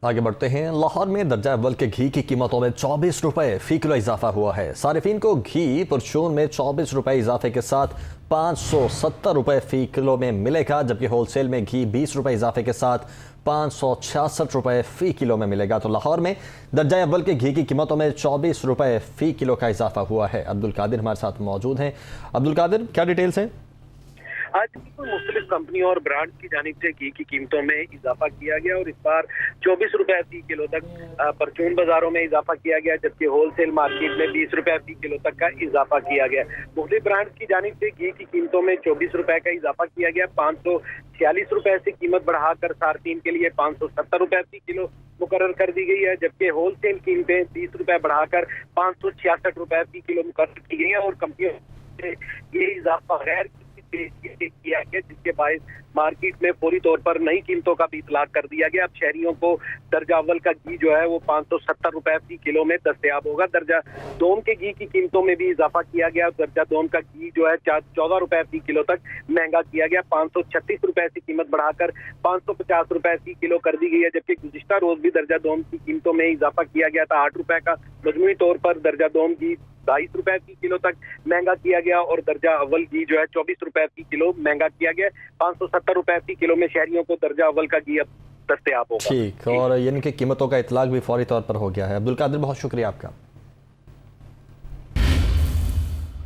आगे बढ़ते हैं। लाहौर में दर्जा अव्वल के घी की कीमतों में 24 रुपए फी किलो इजाफा हुआ है। सारिफीन को घी परचून में 24 रुपए इजाफे के साथ 570 रुपए फी किलो में मिलेगा, जबकि होलसेल में घी 20 रुपए इजाफे के साथ 566 रुपए फी किलो में मिलेगा। तो लाहौर में दर्जा अव्वल के घी की कीमतों में 24 रुपए फी किलो का इजाफा हुआ है। अब्दुल कादिर हमारे साथ मौजूद हैं। अब्दुल कादिर, क्या डिटेल्स हैं? आज मुख्तलिफ कंपनियों और ब्रांड की जानिब से घी की कीमतों में इजाफा किया गया और इस बार 24 रुपए फी किलो तक परचून बाजारों में इजाफा किया गया, जबकि होलसेल मार्केट में 20 रुपए फी किलो तक का इजाफा किया गया। मुख्तलिफ ब्रांड की जानिब से घी की कीमतों में 24 रुपए का इजाफा किया गया। 546 रुपए से कीमत बढ़ाकर सार्फिन के लिए 570 रुपए फी किलो मुकर्रर कर दी गई है, जबकि होलसेल कीमतें 30 रुपए बढ़ाकर 566 रुपए फी किलो मुकर्रर की गई है। और कंपनियों से ये इजाफा गैर किया गया, जिसके बायस मार्केट में फौरी तौर पर नई कीमतों का भी इतलाक कर दिया गया। अब शहरियों को दर्जा अव्वल का घी जो है वो 570 रुपए फी किलो में दस्तयाब होगा। दर्जा दोम के घी की कीमतों में भी इजाफा किया गया। दर्जा दोम का घी जो है 14 रुपए फी किलो तक महंगा किया गया। 536 रुपए से कीमत बढ़ाकर 550 रुपए फी किलो कर दी गई है, जबकि गुज़िश्ता रोज भी दर्जा दोम की कीमतों में इजाफा किया गया था। 8 रुपए का मजमूई तौर पर दर्जा दोम घी 22 रुपए फी किलो तक महंगा किया गया और दर्जा अव्वल घी जो है 24 रुपए फी किलो महंगा किया गया। 570 रुपए फी किलो में शहरियों को दर्जा अव्वल का घी अब दस्तयाब होगा। ठीक, और यानी कि कीमतों का इतलाक भी फौरी तौर पर हो गया है। अब्दुल कादिर, बहुत शुक्रिया आपका।